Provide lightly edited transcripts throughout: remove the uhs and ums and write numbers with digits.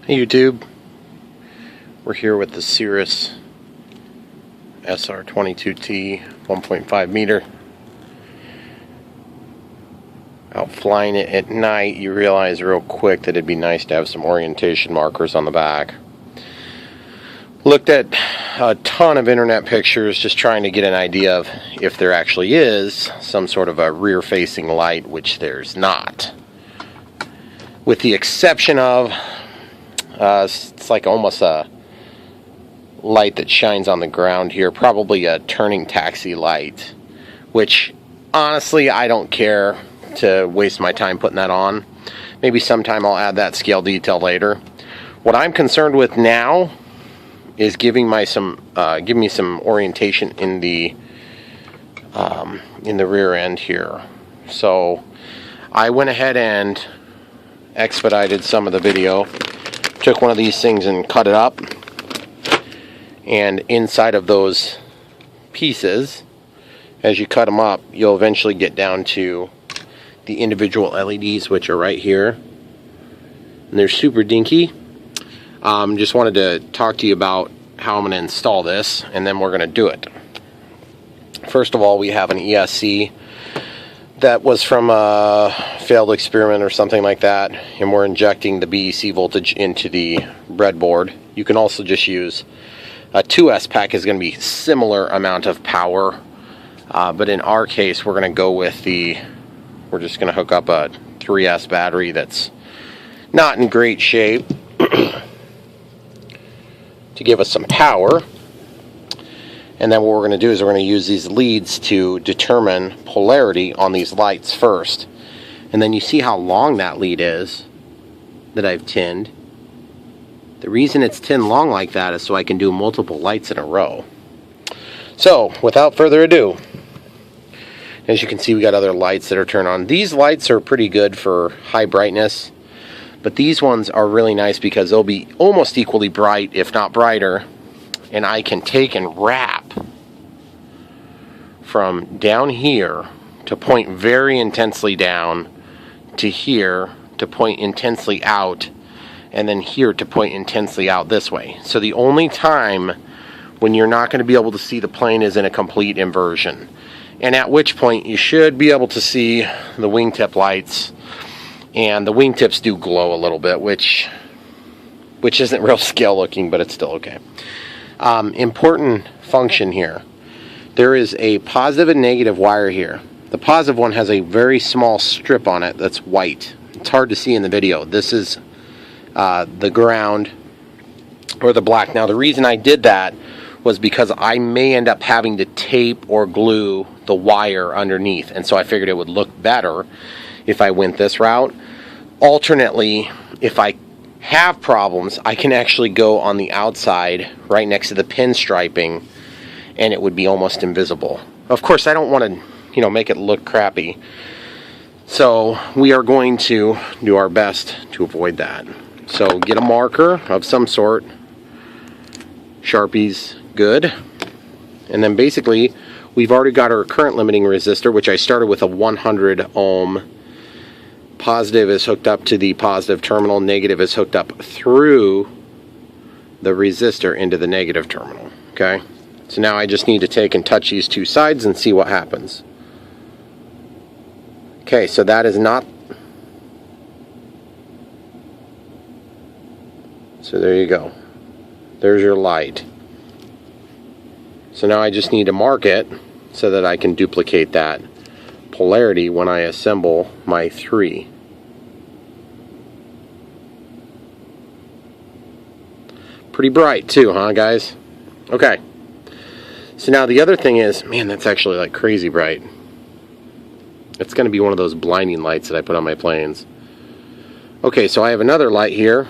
Hey YouTube, we're here with the Cirrus SR22T 1.5 meter. Out flying it at night, you realize real quick that it'd be nice to have some orientation markers on the back. Looked at a ton of internet pictures just trying to get an idea of if there actually is some sort of a rear facing light, which there's not. With the exception of it's like almost a light that shines on the ground here, probably a turning taxi light, which honestly I don't care to waste my time putting that on. Maybe sometime I'll add that scale detail later. What I'm concerned with now is giving me some orientation in the rear end here. So I went ahead and expedited some of the video. Took one of these things and cut it up, and inside of those pieces, as you cut them up, you'll eventually get down to the individual LEDs, which are right here, and they're super dinky. Just wanted to talk to you about how I'm going to install this, and then we're going to do it. First of all, we have an ESC that was from a failed experiment or something like that, and we're injecting the BEC voltage into the breadboard. You can also just use a 2S pack, is going to be similar amount of power, but in our case we're going to go with we're just going to hook up a 3S battery that's not in great shape to give us some power. And then what we're going to do is we're going to use these leads to determine polarity on these lights first. And then you see how long that lead is that I've tinned. The reason it's tinned long like that is so I can do multiple lights in a row. So, without further ado, as you can see, we got other lights that are turned on. These lights are pretty good for high brightness, but these ones are really nice because they'll be almost equally bright, if not brighter. And I can take and wrap from down here to point very intensely down, to here to point intensely out, and then here to point intensely out this way. So the only time when you're not going to be able to see the plane is in a complete inversion, and at which point you should be able to see the wingtip lights. And the wingtips do glow a little bit, which isn't real scale looking, but it's still okay. Important function here. There is a positive and negative wire here. The positive one has a very small strip on it that's white. It's hard to see in the video. This is the ground, or the black. Now the reason I did that was because I may end up having to tape or glue the wire underneath, and so I figured it would look better if I went this route. Alternately, if I have problems, I can actually go on the outside right next to the pinstriping, and it would be almost invisible. Of course, I don't want to, make it look crappy, so we are going to do our best to avoid that. So get a marker of some sort. Sharpie's good. And then basically we've already got our current limiting resistor, which I started with a 100 ohm. Positive is hooked up to the positive terminal, negative is hooked up through the resistor into the negative terminal. Okay, so now I just need to take and touch these two sides and see what happens. Okay, so that is not, so there you go, there's your light. So now I just need to mark it so that I can duplicate that polarity when I assemble my 3. Pretty bright too, huh guys? Okay. So now the other thing is, man, that's actually like crazy bright. It's going to be one of those blinding lights that I put on my planes. Okay, so I have another light here.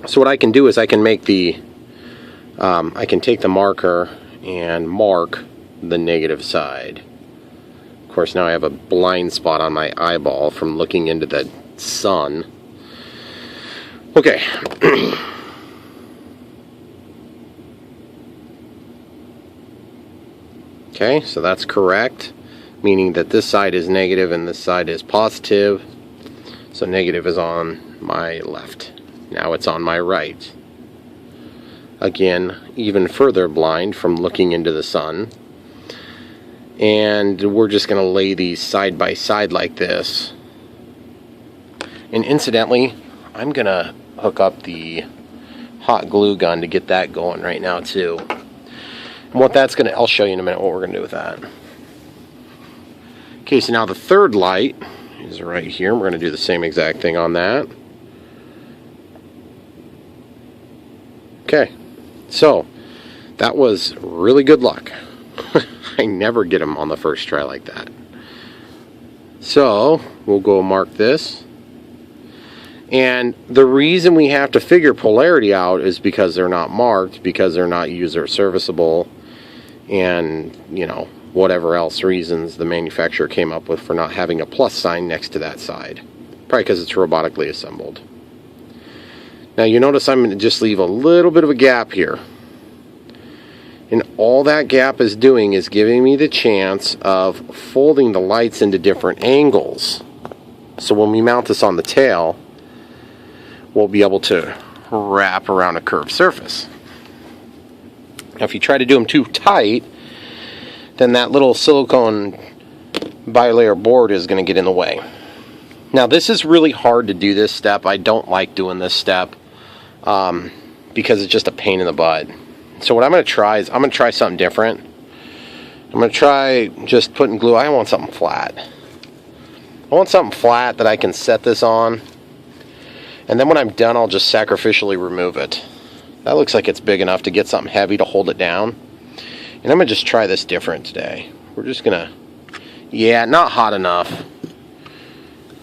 So what I can do is I can make I can take the marker and mark the negative side. Of course, now I have a blind spot on my eyeball from looking into the sun. Okay. Okay, so that's correct, meaning that this side is negative and this side is positive. So negative is on my left. Now it's on my right. Again, even further blind from looking into the sun. And we're just going to lay these side by side like this. And incidentally, I'm going to hook up the hot glue gun to get that going right now too. And what that's going to, I'll show you in a minute what we're going to do with that. Okay, so now the third light is right here. We're going to do the same exact thing on that. Okay, so that was really good luck. I never get them on the first try like that. So we'll go mark this. And the reason we have to figure polarity out is because they're not marked, because they're not user serviceable, and, you know, whatever else reasons the manufacturer came up with for not having a plus sign next to that side. Probably because it's robotically assembled. Now you notice I'm going to just leave a little bit of a gap here. And all that gap is doing is giving me the chance of folding the lights into different angles. So when we mount this on the tail, we'll be able to wrap around a curved surface. Now if you try to do them too tight, then that little silicone bilayer board is going to get in the way. Now this is really hard to do this step. I don't like doing this step because it's just a pain in the butt. So what I'm going to try is I'm going to try something different. I'm going to try just putting glue. I want something flat. I want something flat that I can set this on. And then when I'm done, I'll just sacrificially remove it. That looks like it's big enough to get something heavy to hold it down. And I'm going to just try this different today. We're just going to, yeah, not hot enough.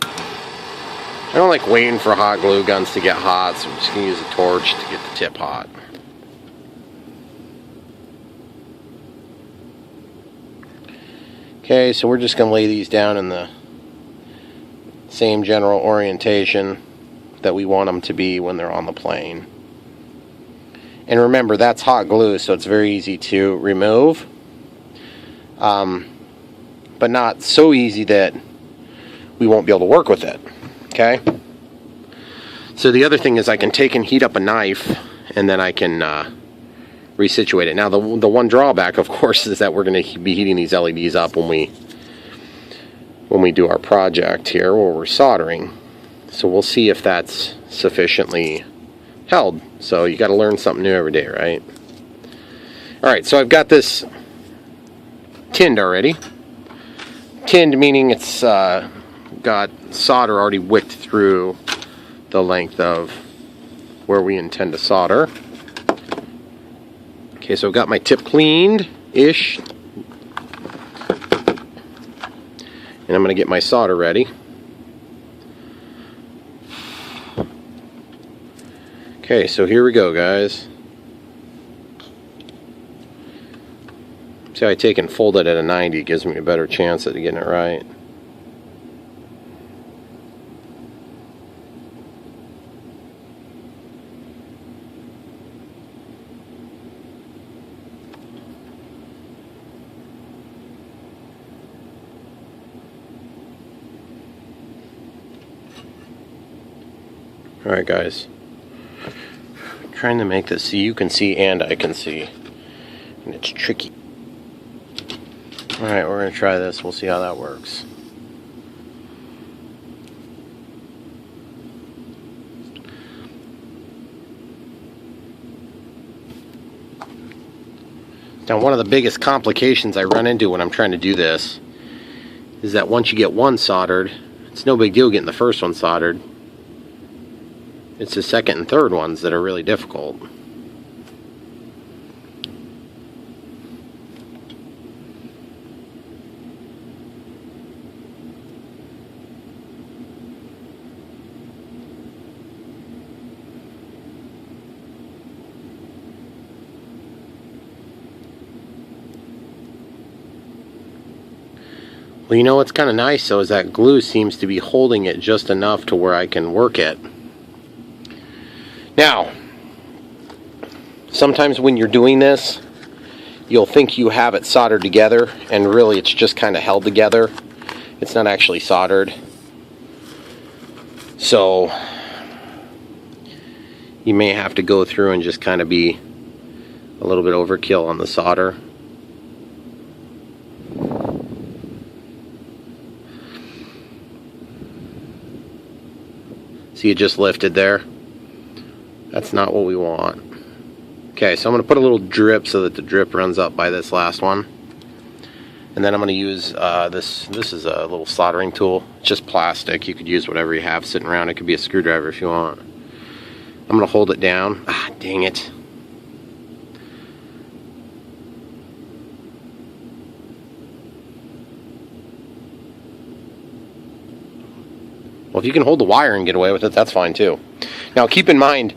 I don't like waiting for hot glue guns to get hot, so I'm just going to use a torch to get the tip hot. Okay, so we're just going to lay these down in the same general orientation that we want them to be when they're on the plane. And remember, that's hot glue, so it's very easy to remove. But not so easy that we won't be able to work with it. Okay? So the other thing is I can take and heat up a knife, and then I can resituate it. Now the one drawback, of course, is that we're going to be heating these LEDs up when we do our project here where we're soldering. So we'll see if that's sufficiently held. So you got to learn something new every day, right? Alright, so I've got this tinned already. Tinned meaning it's got solder already wicked through the length of where we intend to solder. Okay, so I've got my tip cleaned-ish. And I'm going to get my solder ready. Okay, so here we go, guys. See how I take and fold it at a 90, it gives me a better chance at getting it right. Alright guys, I'm trying to make this so you can see and I can see, and it's tricky. Alright, we're going to try this, we'll see how that works. Now one of the biggest complications I run into when I'm trying to do this is that once you get one soldered, it's no big deal getting the first one soldered. It's the second and third ones that are really difficult. Well, you know what's kind of nice though is that glue seems to be holding it just enough to where I can work it. Now, sometimes when you're doing this, you'll think you have it soldered together, and really it's just kind of held together. It's not actually soldered. So, you may have to go through and just kind of be a little bit overkill on the solder. See, it just lifted there. That's not what we want. Okay, so I'm going to put a little drip so that the drip runs up by this last one. And then I'm going to use this is a little soldering tool. It's just plastic. You could use whatever you have sitting around. It could be a screwdriver if you want. I'm going to hold it down. Ah, dang it. Well, if you can hold the wire and get away with it, that's fine too. Now keep in mind,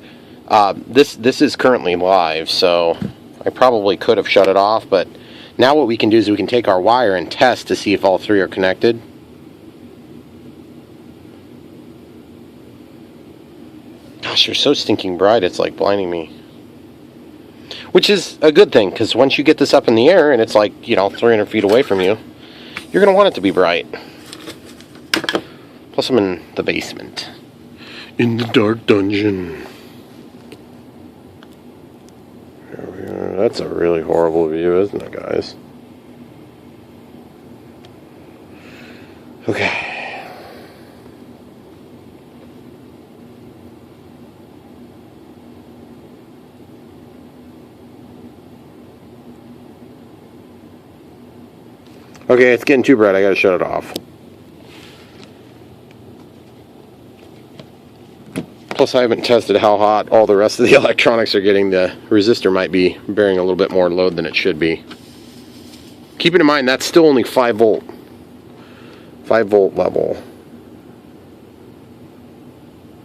this is currently live, so I probably could have shut it off, but now what we can do is we can take our wire and test to see if all three are connected. Gosh, you're so stinking bright, it's like blinding me. Which is a good thing, because once you get this up in the air and it's like, you know, 300 feet away from you, you're going to want it to be bright. Plus I'm in the basement. In the dark dungeon. There we are. That's a really horrible view, isn't it, guys? Okay. Okay, it's getting too bright. I gotta shut it off. Plus, I haven't tested how hot all the rest of the electronics are getting. The resistor might be bearing a little bit more load than it should be. Keeping in mind, that's still only 5 volt. 5 volt level.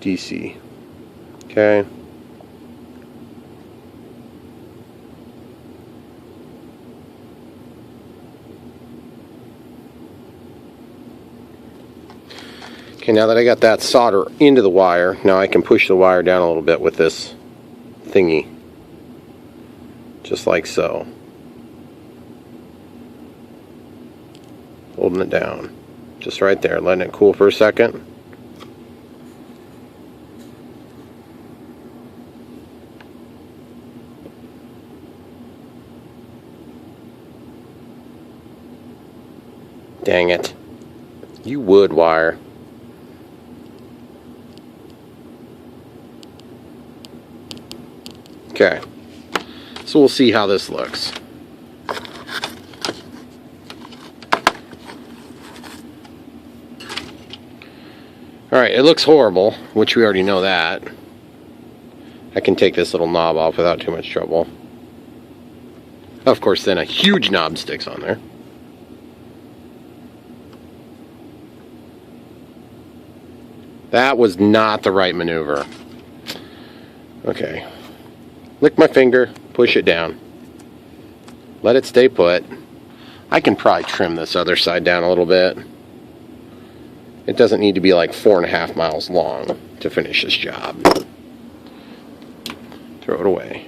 DC. Okay. Okay, now that I got that solder into the wire, now I can push the wire down a little bit with this thingy. Just like so. Holding it down. Just right there, letting it cool for a second. Dang it. You would wire. Okay, so we'll see how this looks. Alright, it looks horrible, which we already know that. I can take this little knob off without too much trouble. Of course, then a huge knob sticks on there. That was not the right maneuver. Okay. Lick my finger, push it down. Let it stay put. I can probably trim this other side down a little bit. It doesn't need to be like 4.5 miles long to finish this job. Throw it away.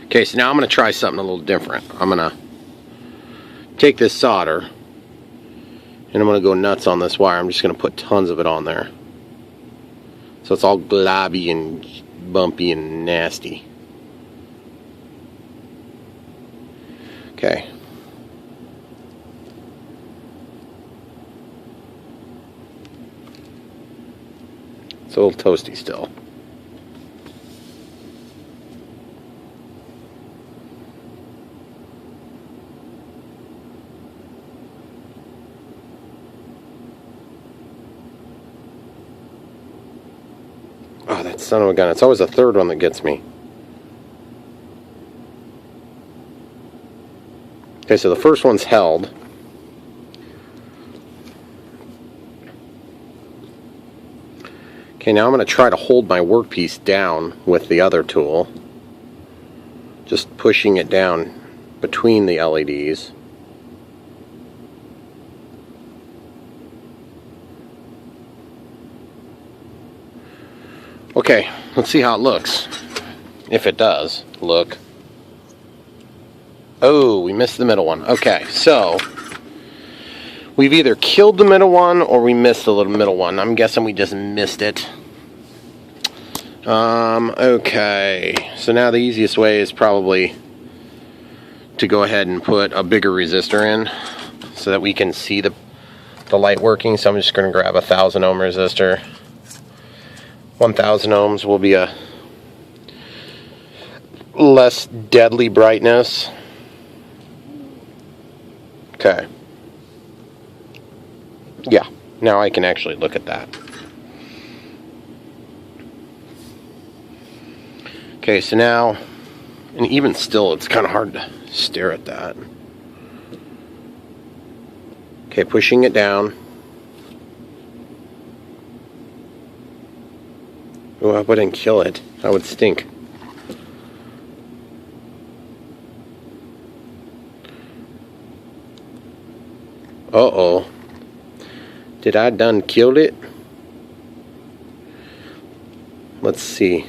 Okay, so now I'm going to try something a little different. I'm going to take this solder and I'm going to go nuts on this wire. I'm just going to put tons of it on there. So it's all globby and bumpy and nasty. Okay. It's a little toasty still. Oh, that son of a gun. It's always the third one that gets me. Okay, so the first one's held. Okay, now I'm going to try to hold my workpiece down with the other tool. Just pushing it down between the LEDs. Okay, let's see how it looks. If it does look. Oh, we missed the middle one. Okay, so We've either killed the middle one or we missed the little middle one. I'm guessing we just missed it. Okay, so now the easiest way is probably to go ahead and put a bigger resistor in so that we can see the light working. So I'm just going to grab a 1000 ohm resistor. 1000 ohms will be a less deadly brightness. Okay. Yeah, now I can actually look at that. Okay, so now, and even still, it's kind of hard to stare at that. Okay, pushing it down. Oh, I wouldn't kill it. That would stink. Uh-oh. Did I done killed it? Let's see.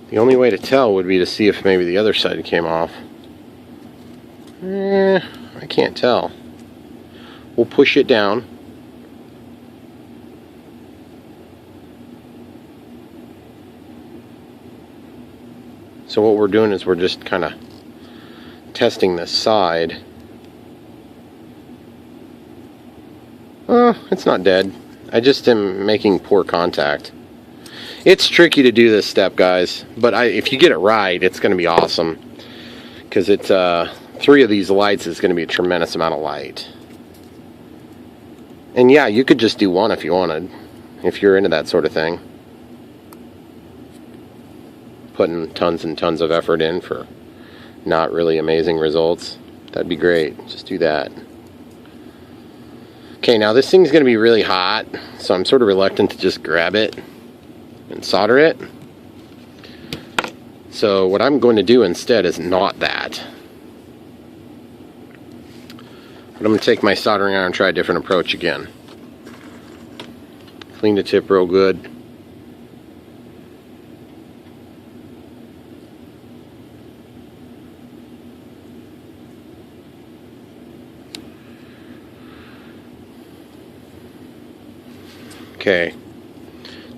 The only way to tell would be to see if maybe the other side came off. I can't tell. We'll push it down. So what we're doing is we're just kind of testing this side. It's not dead. I just am making poor contact. It's tricky to do this step, guys, but if you get it right, it's going to be awesome. Because it's 3 of these lights is going to be a tremendous amount of light. And yeah, you could just do 1 if you wanted, if you're into that sort of thing. Putting tons and tons of effort in for not really amazing results. That'd be great. Just do that. Okay, now this thing's going to be really hot, so I'm sort of reluctant to just grab it and solder it. So what I'm going to do instead is not that. But I'm going to take my soldering iron and try a different approach again. Clean the tip real good. Okay,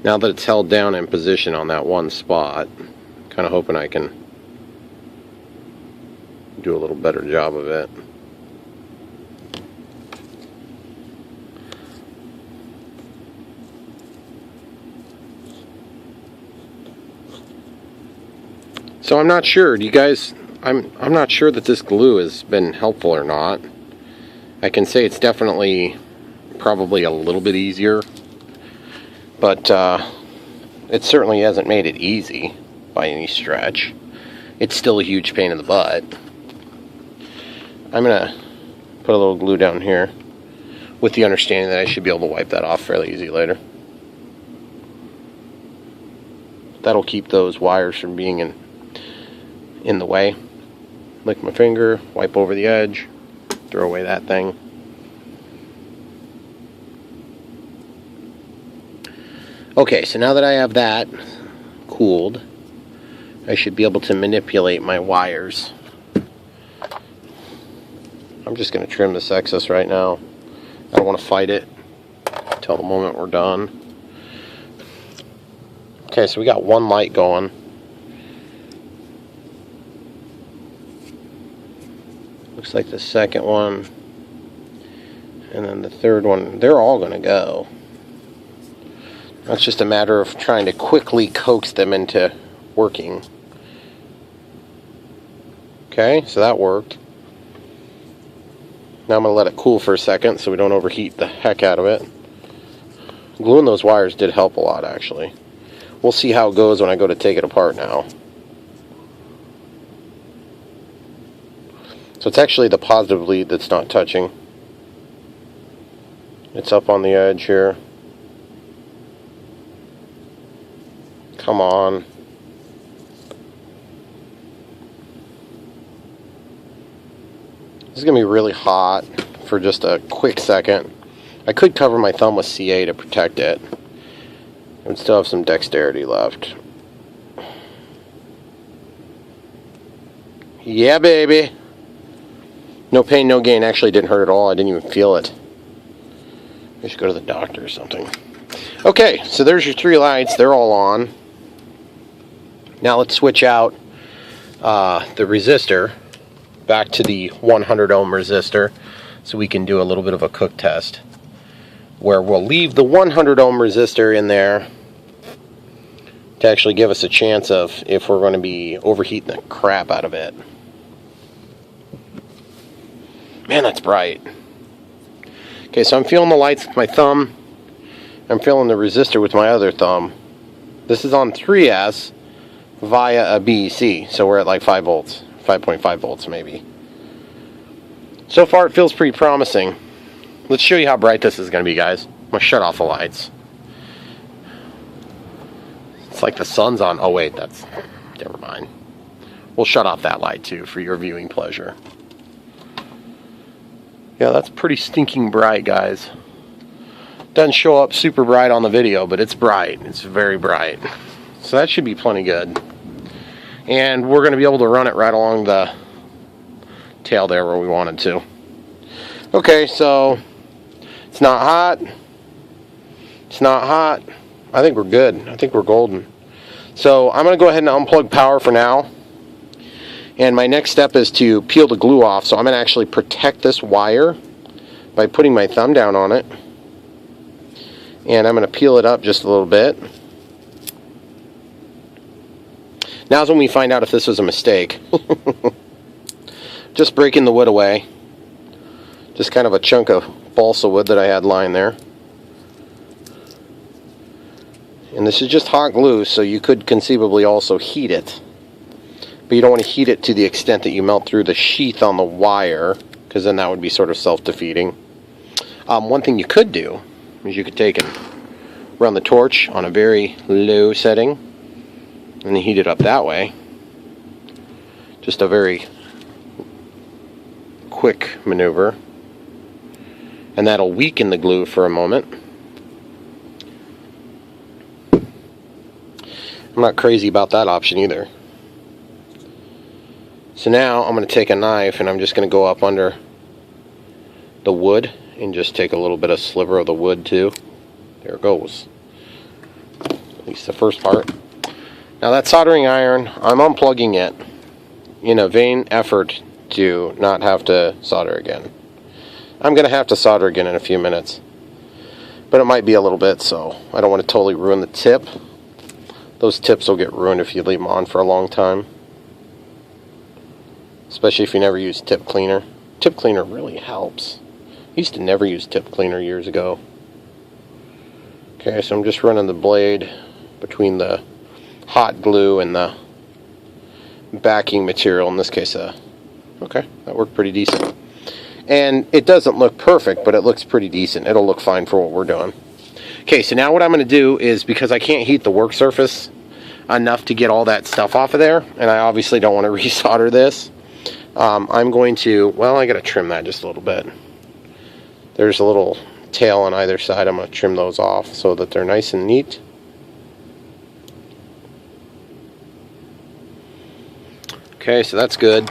now that it's held down in position on that one spot, kind of hoping I can do a little better job of it. So I'm not sure, do you guys, I'm not sure that this glue has been helpful or not. I can say it's definitely probably a little bit easier. But it certainly hasn't made it easy by any stretch. It's still a huge pain in the butt. I'm going to put a little glue down here with the understanding that I should be able to wipe that off fairly easy later. That'll keep those wires from being in the way. Lick my finger, wipe over the edge, throw away that thing. Okay, so now that I have that cooled, I should be able to manipulate my wires. I'm just going to trim this excess right now. I don't want to fight it until the moment we're done. Okay, so we got one light going. Looks like the second one, and then the third one, they're all going to go. It's just a matter of trying to quickly coax them into working. Okay, so that worked. Now I'm going to let it cool for a second so we don't overheat the heck out of it. Gluing those wires did help a lot, actually. We'll see how it goes when I go to take it apart now. So it's actually the positive lead that's not touching. It's up on the edge here. Come on. This is going to be really hot for just a quick second. I could cover my thumb with CA to protect it. I would still have some dexterity left. Yeah, baby. No pain, no gain. Actually, it didn't hurt at all. I didn't even feel it. I should go to the doctor or something. Okay, so there's your 3 lights. They're all on. Now let's switch out the resistor back to the 100 ohm resistor so we can do a little bit of a cook test, where we'll leave the 100 ohm resistor in there to actually give us a chance of if we're going to be overheating the crap out of it. Man, that's bright. Okay, so I'm feeling the lights with my thumb. I'm feeling the resistor with my other thumb. This is on 3S via a BEC, so we're at like 5 volts, 5.5 volts maybe. So far it feels pretty promising. Let's show you how bright this is going to be, guys. I'm going to shut off the lights. It's like the sun's on. Oh wait, that's... never mind. We'll shut off that light too for your viewing pleasure. Yeah, that's pretty stinking bright, guys. Doesn't show up super bright on the video, but it's bright. It's very bright. So that should be plenty good. And we're going to be able to run it right along the tail there where we wanted to. Okay, so it's not hot. It's not hot. I think we're good. I think we're golden. So I'm going to go ahead and unplug power for now. And my next step is to peel the glue off. So I'm going to actually protect this wire by putting my thumb down on it. And I'm going to peel it up just a little bit. Now's when we find out if this was a mistake. Just breaking the wood away. Just kind of a chunk of balsa wood that I had lying there. And this is just hot glue, so you could conceivably also heat it. But you don't want to heat it to the extent that you melt through the sheath on the wire, because then that would be sort of self-defeating. One thing you could do is you could take and run the torch on a very low setting and then heat it up that way. Just a very quick maneuver. And that'll weaken the glue for a moment. I'm not crazy about that option either. So now I'm going to take a knife and I'm just going to go up under the wood and just take a little bit of sliver of the wood too. There it goes. At least the first part. Now that soldering iron, I'm unplugging it in a vain effort to not have to solder again. I'm going to have to solder again in a few minutes. But it might be a little bit, so I don't want to totally ruin the tip. Those tips will get ruined if you leave them on for a long time. Especially if you never use tip cleaner. Tip cleaner really helps. I used to never use tip cleaner years ago. Okay, so I'm just running the blade between the hot glue and the backing material. In this case, okay, that worked pretty decent. And it doesn't look perfect, but it looks pretty decent. It'll look fine for what we're doing. Okay, so now what I'm going to do is, because I can't heat the work surface enough to get all that stuff off of there, and I obviously don't want to resolder this, I'm going to, well, I got to trim that just a little bit. There's a little tail on either side. I'm going to trim those off so that they're nice and neat. Okay, so that's good.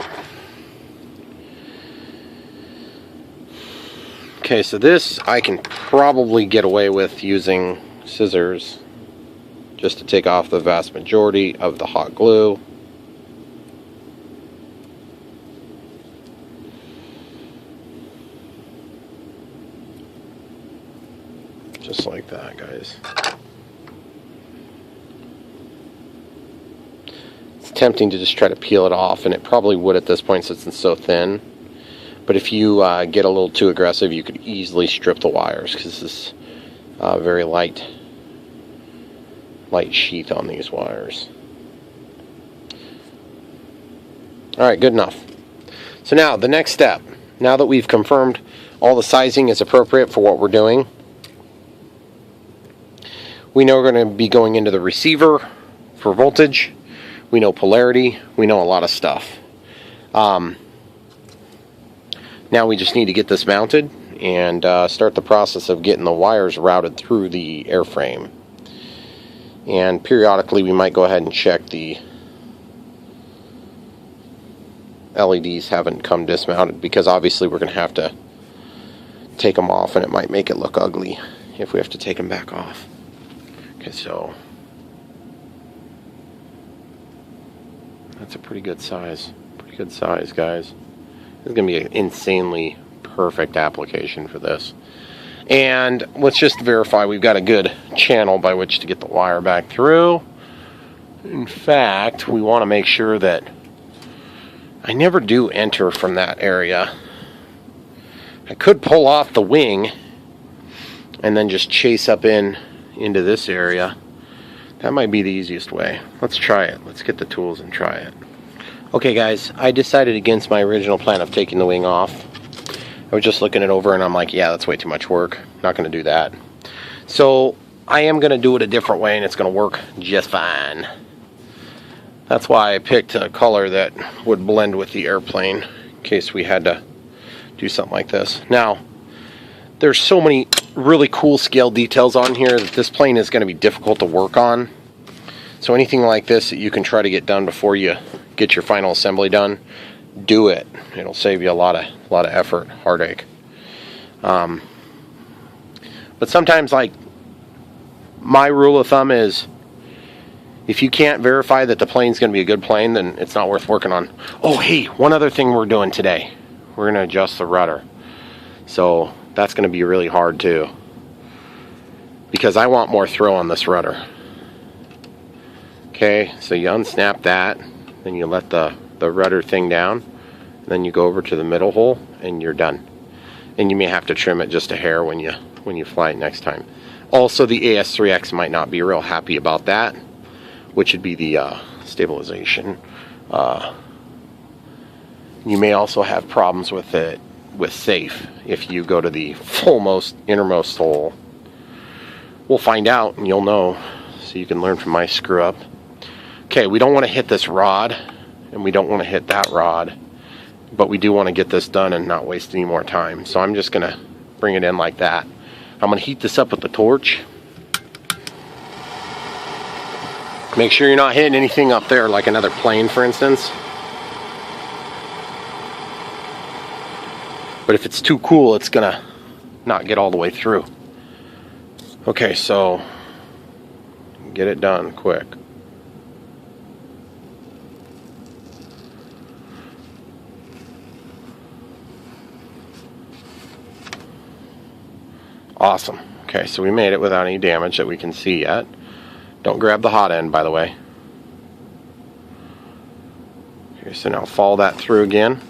Okay, so this I can probably get away with using scissors just to take off the vast majority of the hot glue. Just like that, guys. It's tempting to just try to peel it off, and it probably would at this point since it's so thin. But if you get a little too aggressive, you could easily strip the wires, because this is very light sheath on these wires. Alright, good enough. So now, the next step. Now that we've confirmed all the sizing is appropriate for what we're doing, we know we're going to be going into the receiver for voltage. We know polarity. We know a lot of stuff. Now we just need to get this mounted and start the process of getting the wires routed through the airframe. And periodically we might go ahead and check the LEDs haven't come dismounted, because obviously we're going to have to take them off, and it might make it look ugly if we have to take them back off. Okay, so that's a pretty good size. Pretty good size, guys. This is going to be an insanely perfect application for this. And let's just verify we've got a good channel by which to get the wire back through. In fact, we want to make sure that I never do enter from that area. I could pull off the wing and then just chase up into this area. That might be the easiest way. Let's try it. Let's get the tools and try it. Okay guys, I decided against my original plan of taking the wing off. I was just looking it over and I'm like, yeah, that's way too much work. Not going to do that. So I am going to do it a different way, and it's going to work just fine. That's why I picked a color that would blend with the airplane in case we had to do something like this. Now, there's so many really cool scale details on here that this plane is going to be difficult to work on. So anything like this that you can try to get done before you get your final assembly done, do it. It'll save you a lot of effort, heartache. But sometimes, like, my rule of thumb is, if you can't verify that the plane's going to be a good plane, then it's not worth working on. Oh, hey, one other thing we're doing today. We're going to adjust the rudder. So that's going to be really hard too, because I want more throw on this rudder. Okay, so you unsnap that, then you let the rudder thing down, then you go over to the middle hole, and you're done. And you may have to trim it just a hair when you fly it next time. Also, the AS3X might not be real happy about that, which would be the stabilization. You may also have problems with it with safe if you go to the innermost hole. We'll find out and you'll know, so you can learn from my screw up. Okay, we don't want to hit this rod, and we don't want to hit that rod, but we do want to get this done and not waste any more time. So I'm just going to bring it in like that. I'm going to heat this up with the torch. Make sure you're not hitting anything up there, like another plane, for instance. But if it's too cool, it's going to not get all the way through. Okay, so get it done quick. Awesome. Okay, so we made it without any damage that we can see yet. Don't grab the hot end, by the way. Okay, so now follow that through again.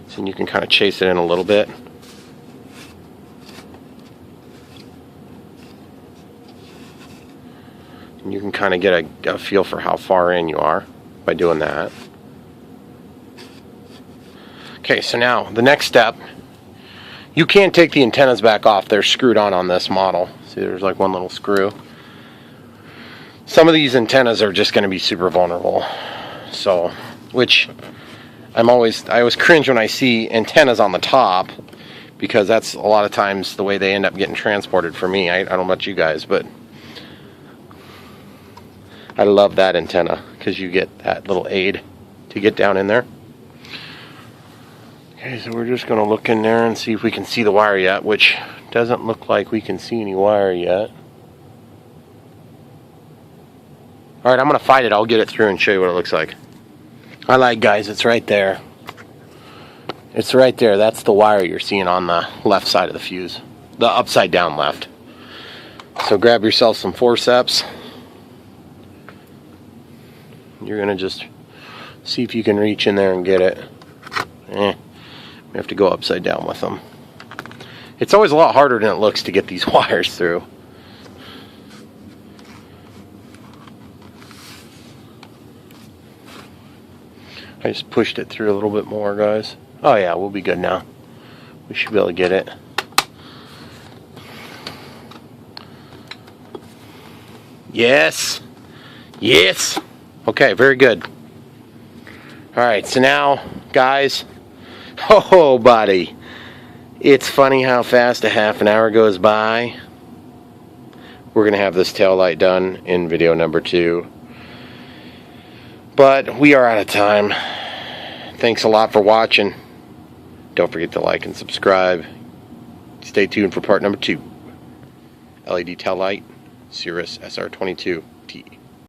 So you can kind of chase it in a little bit. And you can kind of get a feel for how far in you are by doing that. Okay, so now the next step, you can't take the antennas back off. They're screwed on this model. See, there's like one little screw. Some of these antennas are just going to be super vulnerable. So, which I always cringe when I see antennas on the top, because that's a lot of times the way they end up getting transported for me. I don't know about you guys, but I love that antenna because you get that little aid to get down in there. Okay, so we're just going to look in there and see if we can see the wire yet, which doesn't look like we can see any wire yet. Alright, I'm going to fight it. I'll get it through and show you what it looks like. I lied, guys. It's right there. It's right there. That's the wire you're seeing on the left side of the fuse. The upside down left. So grab yourself some forceps. You're going to just see if you can reach in there and get it. We have to go upside down with them. It's always a lot harder than it looks to get these wires through. I just pushed it through a little bit more, guys. Oh yeah, we'll be good now. We should be able to get it. Yes. Yes. Okay, very good. Alright, so now, guys, oh, buddy, it's funny how fast a half an hour goes by. We're going to have this tail light done in video number 2. But we are out of time. Thanks a lot for watching. Don't forget to like and subscribe. Stay tuned for part number 2. LED tail light, Cirrus SR22T.